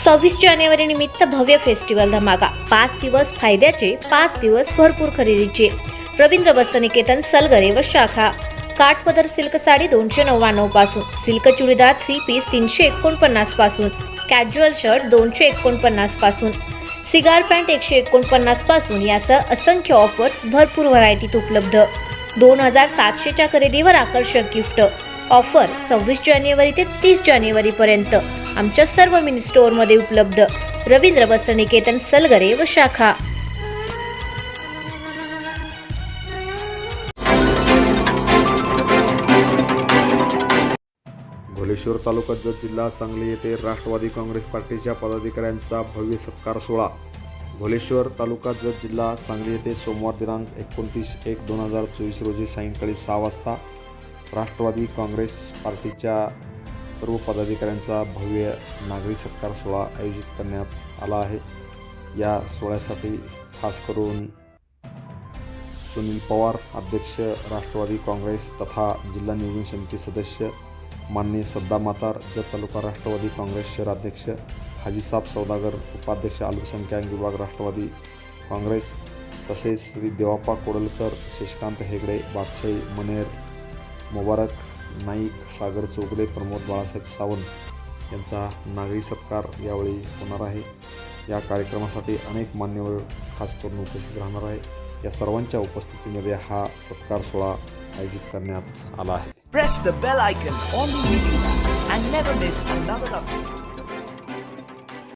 26 जानेवारी निमित्त भव्य फेस्टिवल धमाका. 5 दिवस फायद्याचे, 5 दिवस भरपूर खरेदीचे. रवींद्र वस्त्रनिकेतन सलगरे व शाखा. काठपदर सिल्क साडी 299 पासून, सिल्क चुडीदार 3 पीस 349 पासून, कॅज्युअल शर्ट 249 पासून, सिगार पॅन्ट 149 पासून यासह असंख्य ऑफर्स भरपूर व्हरायटीत उपलब्ध. 2700च्या खरेदीवर आकर्षक गिफ्ट. ऑफर 26 जानेवारी ते 30 जानेवारी पर्यंत आमच्या सर्व मिनी स्टोअरमध्ये उपलब्ध. रवींद्र वस्त्रनिकेतन सलगरे व शाखा. भोलेश्वर तालुका जत जिल्हा सांगली येथे राष्ट्रवादी काँग्रेस पार्टीच्या पदाधिकाऱ्यांचा भव्य सत्कार सोहळा. भोलेश्वर तालुका जत जिल्हा सांगली येथे सोमवार दिनांक 29/1/2024 रोजी सायंकाळी 6 वाजता राष्ट्रवादी काँग्रेस पार्टीच्या सर्व पदाधिकाऱ्यांचा भव्य नागरी सत्कार सोहळा आयोजित करण्यात आला आहे. या सोहळ्यासाठी खास करून सुनील पवार अध्यक्ष राष्ट्रवादी काँग्रेस तथा जिल्हा नियोजन समिती सदस्य माननीय सद्दाम मातार, जत तालुका राष्ट्रवादी काँग्रेस शहराध्यक्ष हाजीसाब सौदागर, उपाध्यक्ष अल्पसंख्याक विभाग राष्ट्रवादी काँग्रेस, तसेच श्री देवाप्पा कोडलकर, शशिकांत हेगडे, बादशाही मनेर, मुबारक नाईक, सागर चौगुले, प्रमोद बाळासाहेब सावंत यांचा नागरी सत्कार यावेळी होणार आहे. या कार्यक्रमासाठी अनेक मान्यवर खास करून उपस्थित राहणार आहे. या सर्वांच्या उपस्थितीमध्ये हा सत्कार सोहळा आयोजित करण्यात आला आहे. Press the bell icon on the video and never miss another update.